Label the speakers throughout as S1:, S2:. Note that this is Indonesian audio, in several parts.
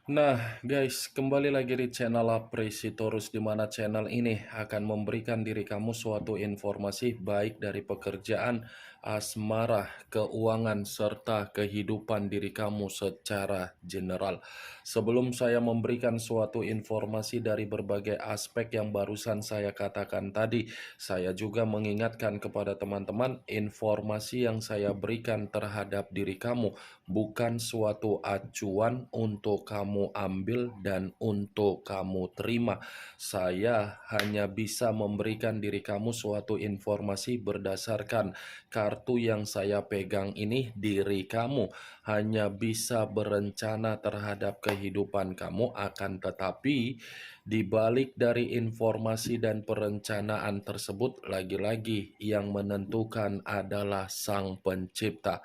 S1: Nah, guys, kembali lagi di channel Apresitorus, di mana channel ini akan memberikan diri kamu suatu informasi baik dari pekerjaan, asmara, keuangan, serta kehidupan diri kamu secara general. Sebelum saya memberikan suatu informasi dari berbagai aspek yang barusan saya katakan tadi, saya juga mengingatkan kepada teman-teman informasi yang saya berikan terhadap diri kamu bukan suatu acuan untuk kamu ambil dan untuk kamu terima. Saya hanya bisa memberikan diri kamu suatu informasi berdasarkan kartu yang saya pegang ini. Diri kamu hanya bisa berencana terhadap kehidupan kamu, akan tetapi di balik dari informasi dan perencanaan tersebut, lagi-lagi yang menentukan adalah Sang Pencipta.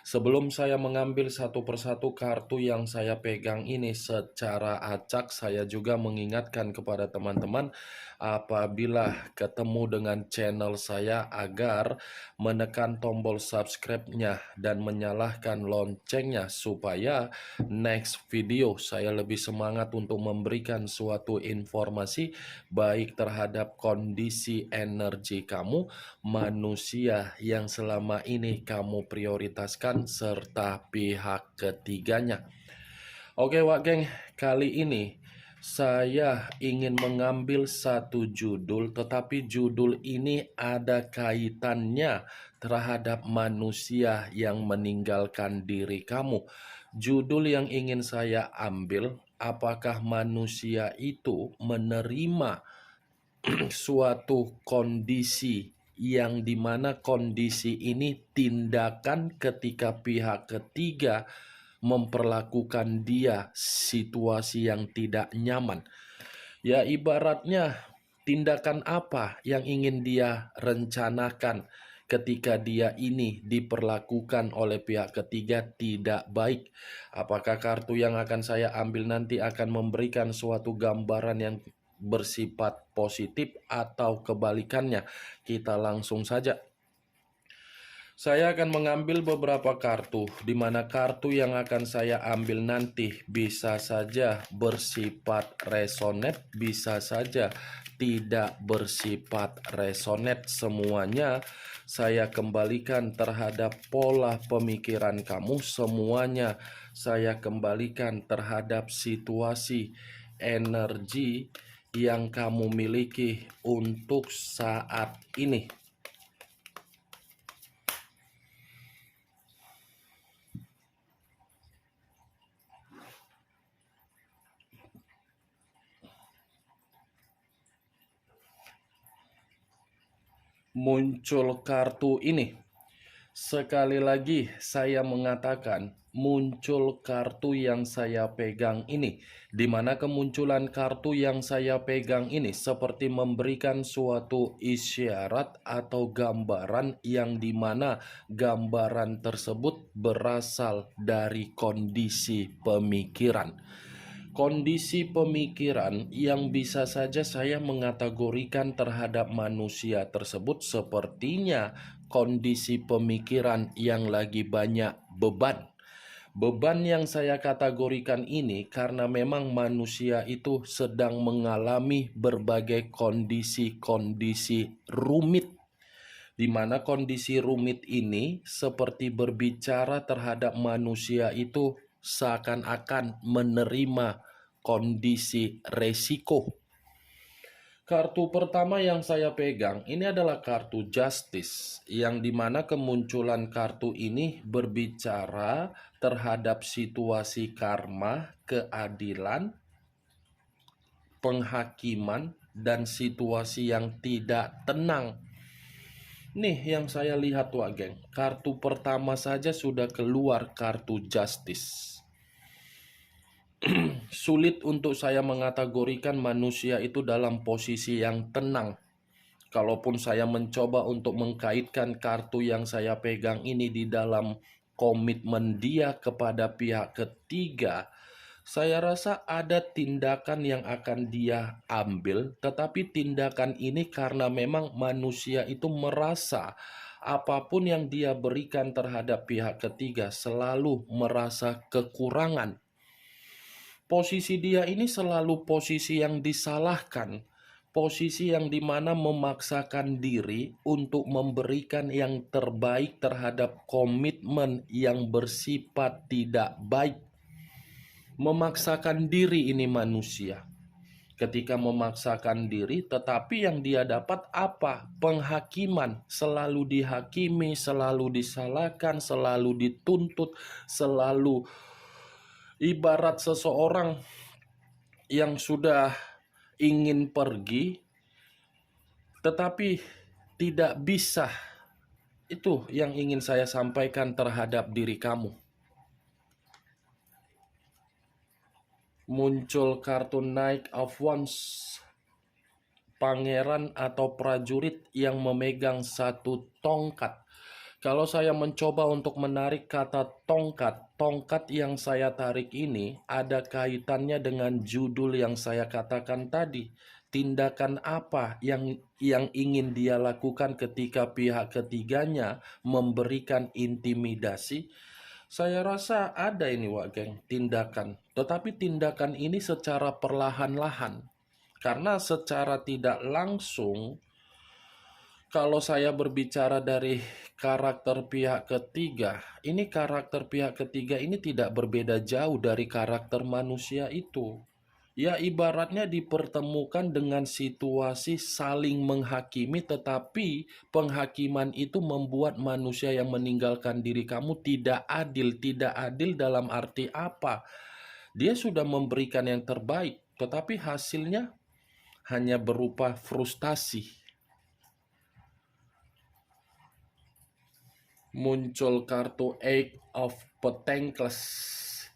S1: Sebelum saya mengambil satu persatu kartu yang saya pegang ini secara acak, saya juga mengingatkan kepada teman-teman apabila ketemu dengan channel saya agar menekan tombol subscribe-nya dan menyalakan loncengnya supaya next video saya lebih semangat untuk memberikan suatu informasi baik terhadap kondisi energi kamu, manusia yang selama ini kamu prioritaskan, serta pihak ketiganya. Oke Wak Geng, kali ini saya ingin mengambil satu judul, tetapi judul ini ada kaitannya terhadap manusia yang meninggalkan diri kamu. Judul yang ingin saya ambil, apakah manusia itu menerima suatu kondisi yang dimana kondisi ini tindakan ketika pihak ketiga memperlakukan dia situasi yang tidak nyaman. Ya ibaratnya tindakan apa yang ingin dia rencanakan ketika dia ini diperlakukan oleh pihak ketiga tidak baik. Apakah kartu yang akan saya ambil nanti akan memberikan suatu gambaran yang bersifat positif atau kebalikannya? Kita langsung saja. Saya akan mengambil beberapa kartu, di mana kartu yang akan saya ambil nanti bisa saja bersifat resonate, bisa saja tidak bersifat resonate. Semuanya saya kembalikan terhadap pola pemikiran kamu, semuanya saya kembalikan terhadap situasi energi yang kamu miliki untuk saat ini. Muncul kartu ini. Sekali lagi saya mengatakan muncul kartu yang saya pegang ini, di mana kemunculan kartu yang saya pegang ini seperti memberikan suatu isyarat atau gambaran yang dimana gambaran tersebut berasal dari kondisi pemikiran. Kondisi pemikiran yang bisa saja saya mengategorikan terhadap manusia tersebut sepertinya kondisi pemikiran yang lagi banyak beban. Beban yang saya kategorikan ini karena memang manusia itu sedang mengalami berbagai kondisi-kondisi rumit, di mana kondisi rumit ini seperti berbicara terhadap manusia itu seakan-akan menerima kondisi resiko. Kartu pertama yang saya pegang ini adalah kartu Justice, yang dimana kemunculan kartu ini berbicara terhadap situasi karma, keadilan, penghakiman, dan situasi yang tidak tenang. Nih yang saya lihat Wak Geng, kartu pertama saja sudah keluar kartu Justice. Sulit untuk saya mengategorikan manusia itu dalam posisi yang tenang. Kalaupun saya mencoba untuk mengkaitkan kartu yang saya pegang ini di dalam komitmen dia kepada pihak ketiga, saya rasa ada tindakan yang akan dia ambil, tetapi tindakan ini karena memang manusia itu merasa apapun yang dia berikan terhadap pihak ketiga selalu merasa kekurangan. Posisi dia ini selalu posisi yang disalahkan, posisi yang dimana memaksakan diri untuk memberikan yang terbaik terhadap komitmen yang bersifat tidak baik. Memaksakan diri ini manusia. Ketika memaksakan diri, tetapi yang dia dapat apa? Penghakiman. Selalu dihakimi, selalu disalahkan, selalu dituntut, selalu ibarat seseorang yang sudah ingin pergi, tetapi tidak bisa. Itu yang ingin saya sampaikan terhadap diri kamu. Muncul kartu Knight of Wands, pangeran atau prajurit yang memegang satu tongkat. Kalau saya mencoba untuk menarik kata tongkat, tongkat yang saya tarik ini ada kaitannya dengan judul yang saya katakan tadi. Tindakan apa yang ingin dia lakukan ketika pihak ketiganya memberikan intimidasi? Saya rasa ada ini Wak Geng, tindakan. Tetapi tindakan ini secara perlahan-lahan. Karena secara tidak langsung, kalau saya berbicara dari karakter pihak ketiga, ini karakter pihak ketiga ini tidak berbeda jauh dari karakter manusia itu. Ya ibaratnya dipertemukan dengan situasi saling menghakimi, tetapi penghakiman itu membuat manusia yang meninggalkan diri kamu tidak adil. Tidak adil dalam arti apa? Dia sudah memberikan yang terbaik, tetapi hasilnya hanya berupa frustasi. Muncul kartu Eight of Pentacles,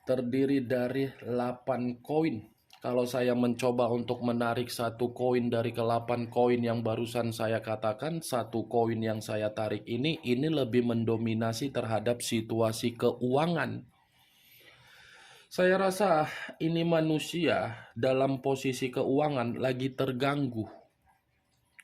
S1: terdiri dari 8 koin. Kalau saya mencoba untuk menarik satu koin dari ke-8 koin yang barusan saya katakan, satu koin yang saya tarik ini lebih mendominasi terhadap situasi keuangan. Saya rasa ini manusia dalam posisi keuangan lagi terganggu.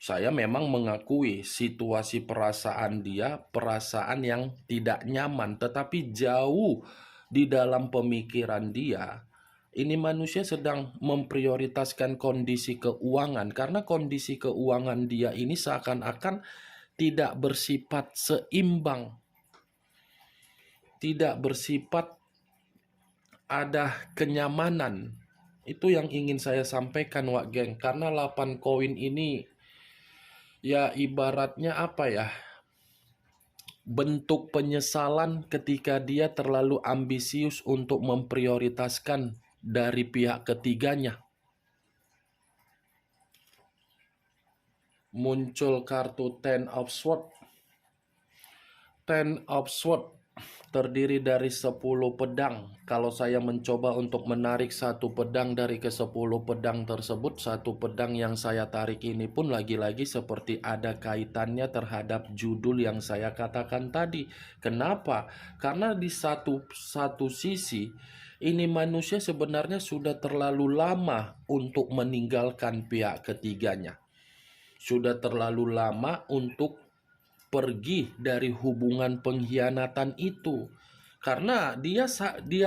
S1: Saya memang mengakui situasi perasaan dia, perasaan yang tidak nyaman, tetapi jauh di dalam pemikiran dia. Ini manusia sedang memprioritaskan kondisi keuangan, karena kondisi keuangan dia ini seakan-akan tidak bersifat seimbang, tidak bersifat ada kenyamanan. Itu yang ingin saya sampaikan Wak Geng, karena 8 koin ini ya ibaratnya apa ya, bentuk penyesalan ketika dia terlalu ambisius untuk memprioritaskan dari pihak ketiganya. Muncul kartu Ten of Swords. Ten of Swords terdiri dari 10 pedang. Kalau saya mencoba untuk menarik satu pedang dari ke-10 pedang tersebut, satu pedang yang saya tarik ini pun lagi-lagi seperti ada kaitannya terhadap judul yang saya katakan tadi. Kenapa? Karena di satu sisi ini manusia sebenarnya sudah terlalu lama untuk meninggalkan pihak ketiganya. Sudah terlalu lama untuk pergi dari hubungan pengkhianatan itu. Karena dia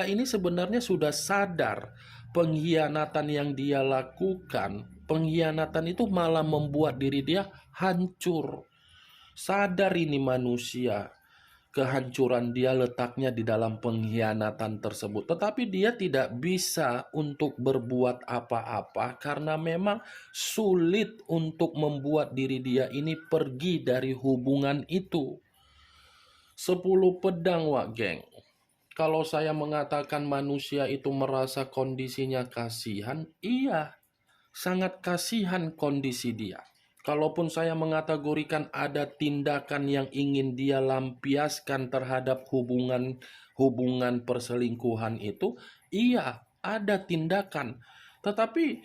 S1: ini sebenarnya sudah sadar pengkhianatan yang dia lakukan, pengkhianatan itu malah membuat diri dia hancur. Sadar ini manusia, kehancuran dia letaknya di dalam pengkhianatan tersebut. Tetapi dia tidak bisa untuk berbuat apa-apa karena memang sulit untuk membuat diri dia ini pergi dari hubungan itu. 10 pedang Wak Geng. Kalau saya mengatakan manusia itu merasa kondisinya kasihan, iya, sangat kasihan kondisi dia. Kalaupun saya mengategorikan ada tindakan yang ingin dia lampiaskan terhadap hubungan perselingkuhan itu, iya, ada tindakan. Tetapi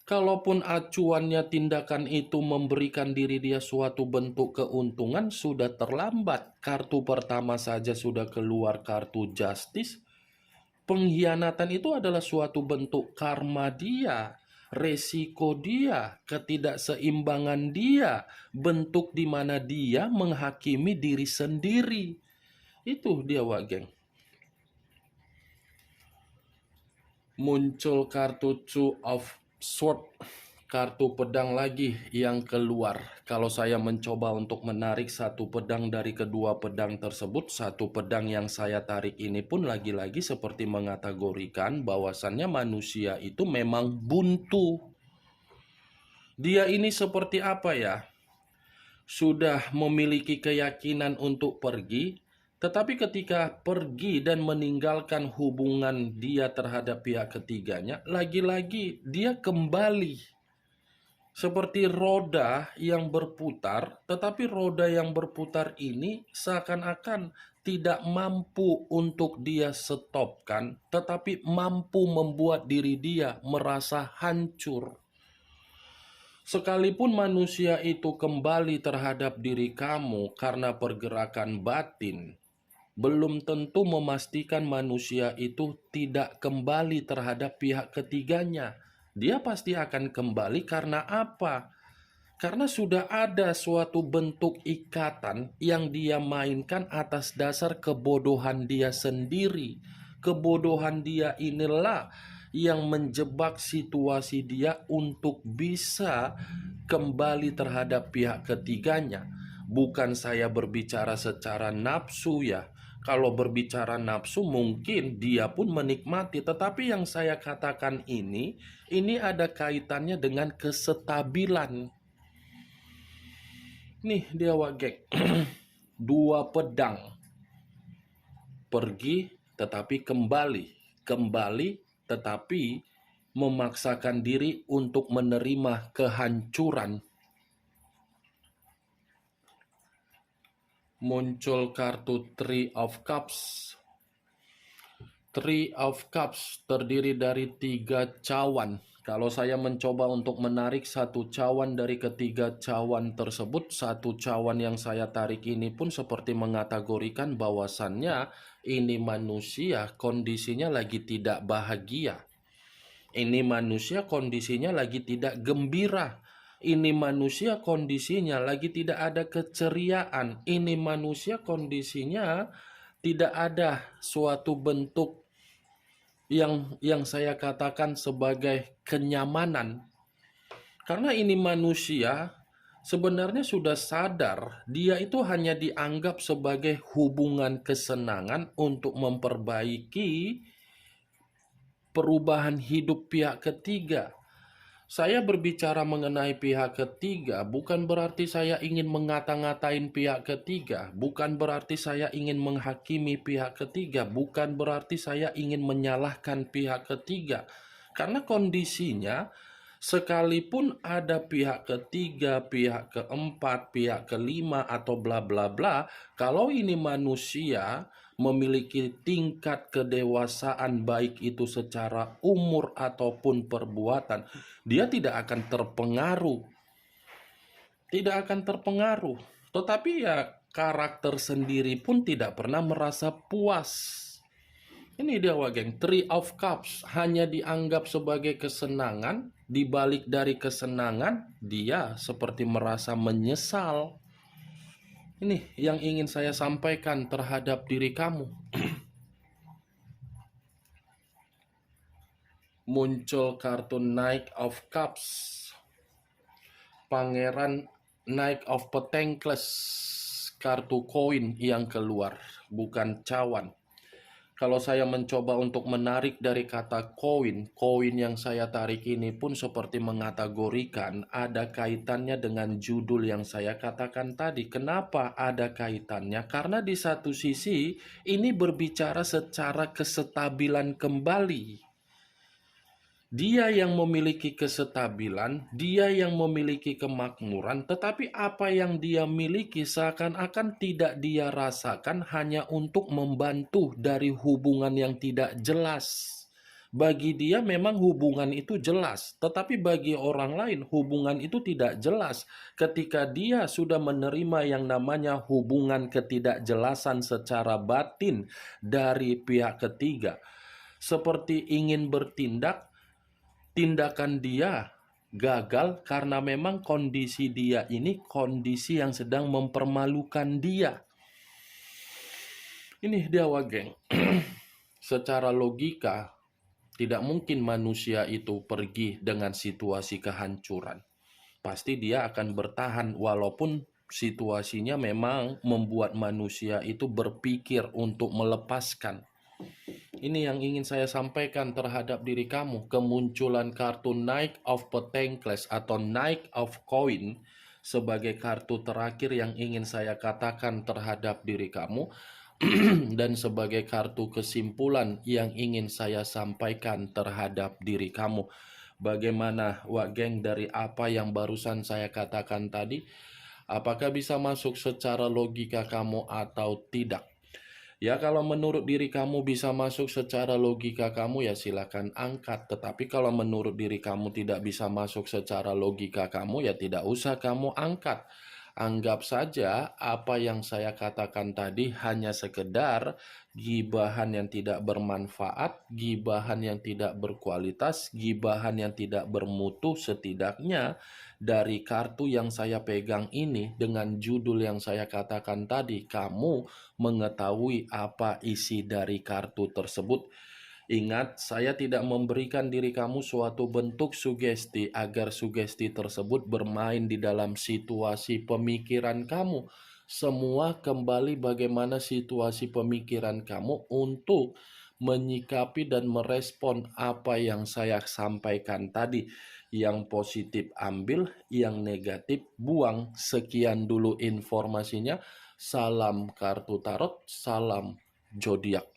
S1: kalaupun acuannya tindakan itu memberikan diri dia suatu bentuk keuntungan, sudah terlambat. Kartu pertama saja sudah keluar kartu Justice. Pengkhianatan itu adalah suatu bentuk karma dia, resiko dia, ketidakseimbangan dia, bentuk di mana dia menghakimi diri sendiri. Itu dia Wak Geng. Muncul kartu Two of Swords, kartu pedang lagi yang keluar. Kalau saya mencoba untuk menarik satu pedang dari kedua pedang tersebut, satu pedang yang saya tarik ini pun lagi-lagi seperti mengategorikan bahwasannya manusia itu memang buntu. Dia ini seperti apa ya? Sudah memiliki keyakinan untuk pergi, tetapi ketika pergi dan meninggalkan hubungan dia terhadap pihak ketiganya, lagi-lagi dia kembali seperti roda yang berputar, tetapi roda yang berputar ini seakan-akan tidak mampu untuk dia stopkan, tetapi mampu membuat diri dia merasa hancur. Sekalipun manusia itu kembali terhadap diri kamu karena pergerakan batin, belum tentu memastikan manusia itu tidak kembali terhadap pihak ketiganya. Dia pasti akan kembali karena apa? Karena sudah ada suatu bentuk ikatan yang dia mainkan atas dasar kebodohan dia sendiri. Kebodohan dia inilah yang menjebak situasi dia untuk bisa kembali terhadap pihak ketiganya. Bukan saya berbicara secara nafsu ya. Kalau berbicara nafsu mungkin dia pun menikmati, tetapi yang saya katakan ini ada kaitannya dengan kesetabilan. Nih dia wagek. Dua pedang. Pergi tetapi kembali. Kembali tetapi memaksakan diri untuk menerima kehancuran. Muncul kartu Three of Cups. Three of Cups terdiri dari 3 cawan. Kalau saya mencoba untuk menarik satu cawan dari ketiga cawan tersebut, satu cawan yang saya tarik ini pun seperti mengategorikan bahwasannya ini manusia kondisinya lagi tidak bahagia. Ini manusia kondisinya lagi tidak gembira. Ini manusia kondisinya lagi tidak ada keceriaan. Ini manusia kondisinya tidak ada suatu bentuk yang saya katakan sebagai kenyamanan. Karena ini manusia sebenarnya sudah sadar dia itu hanya dianggap sebagai hubungan kesenangan untuk memperbaiki perubahan hidup pihak ketiga. Saya berbicara mengenai pihak ketiga bukan berarti saya ingin ngata-ngatain pihak ketiga, bukan berarti saya ingin menghakimi pihak ketiga, bukan berarti saya ingin menyalahkan pihak ketiga. Karena kondisinya sekalipun ada pihak ketiga, pihak keempat, pihak kelima atau bla bla bla, kalau ini manusia memiliki tingkat kedewasaan baik itu secara umur ataupun perbuatan, dia tidak akan terpengaruh. Tidak akan terpengaruh. Tetapi ya karakter sendiri pun tidak pernah merasa puas. Ini dia wageng, Three of Cups hanya dianggap sebagai kesenangan, dibalik dari kesenangan dia seperti merasa menyesal. Ini yang ingin saya sampaikan terhadap diri kamu. Muncul kartu Knight of Cups. Pangeran Knight of Pentacles. Kartu koin yang keluar, bukan cawan. Kalau saya mencoba untuk menarik dari kata koin, koin yang saya tarik ini pun seperti mengategorikan ada kaitannya dengan judul yang saya katakan tadi. Kenapa ada kaitannya? Karena di satu sisi ini berbicara secara kesetabilan kembali. Dia yang memiliki kesetabilan, dia yang memiliki kemakmuran, tetapi apa yang dia miliki seakan-akan tidak dia rasakan hanya untuk membantu dari hubungan yang tidak jelas. Bagi dia memang hubungan itu jelas, tetapi bagi orang lain hubungan itu tidak jelas. Ketika dia sudah menerima yang namanya hubungan ketidakjelasan secara batin dari pihak ketiga, seperti ingin bertindak, tindakan dia gagal karena memang kondisi dia ini kondisi yang sedang mempermalukan dia. Ini dia wageng. Secara logika, Tidak mungkin manusia itu pergi dengan situasi kehancuran. Pasti dia akan bertahan walaupun situasinya memang membuat manusia itu berpikir untuk melepaskan. Ini yang ingin saya sampaikan terhadap diri kamu. Kemunculan kartu Knight of Pentacles atau Knight of Coin sebagai kartu terakhir yang ingin saya katakan terhadap diri kamu dan sebagai kartu kesimpulan yang ingin saya sampaikan terhadap diri kamu. Bagaimana Wak Geng dari apa yang barusan saya katakan tadi? Apakah bisa masuk secara logika kamu atau tidak? Ya, kalau menurut diri kamu bisa masuk secara logika kamu, ya silakan angkat. Tetapi kalau menurut diri kamu tidak bisa masuk secara logika kamu, ya tidak usah kamu angkat. Anggap saja apa yang saya katakan tadi hanya sekedar gibahan yang tidak bermanfaat, gibahan yang tidak berkualitas, gibahan yang tidak bermutu. Setidaknya dari kartu yang saya pegang ini dengan judul yang saya katakan tadi, kamu mengetahui apa isi dari kartu tersebut. Ingat, saya tidak memberikan diri kamu suatu bentuk sugesti agar sugesti tersebut bermain di dalam situasi pemikiran kamu. Semua kembali bagaimana situasi pemikiran kamu untuk menyikapi dan merespon apa yang saya sampaikan tadi. Yang positif ambil, yang negatif buang. Sekian dulu informasinya. Salam kartu tarot, salam zodiak.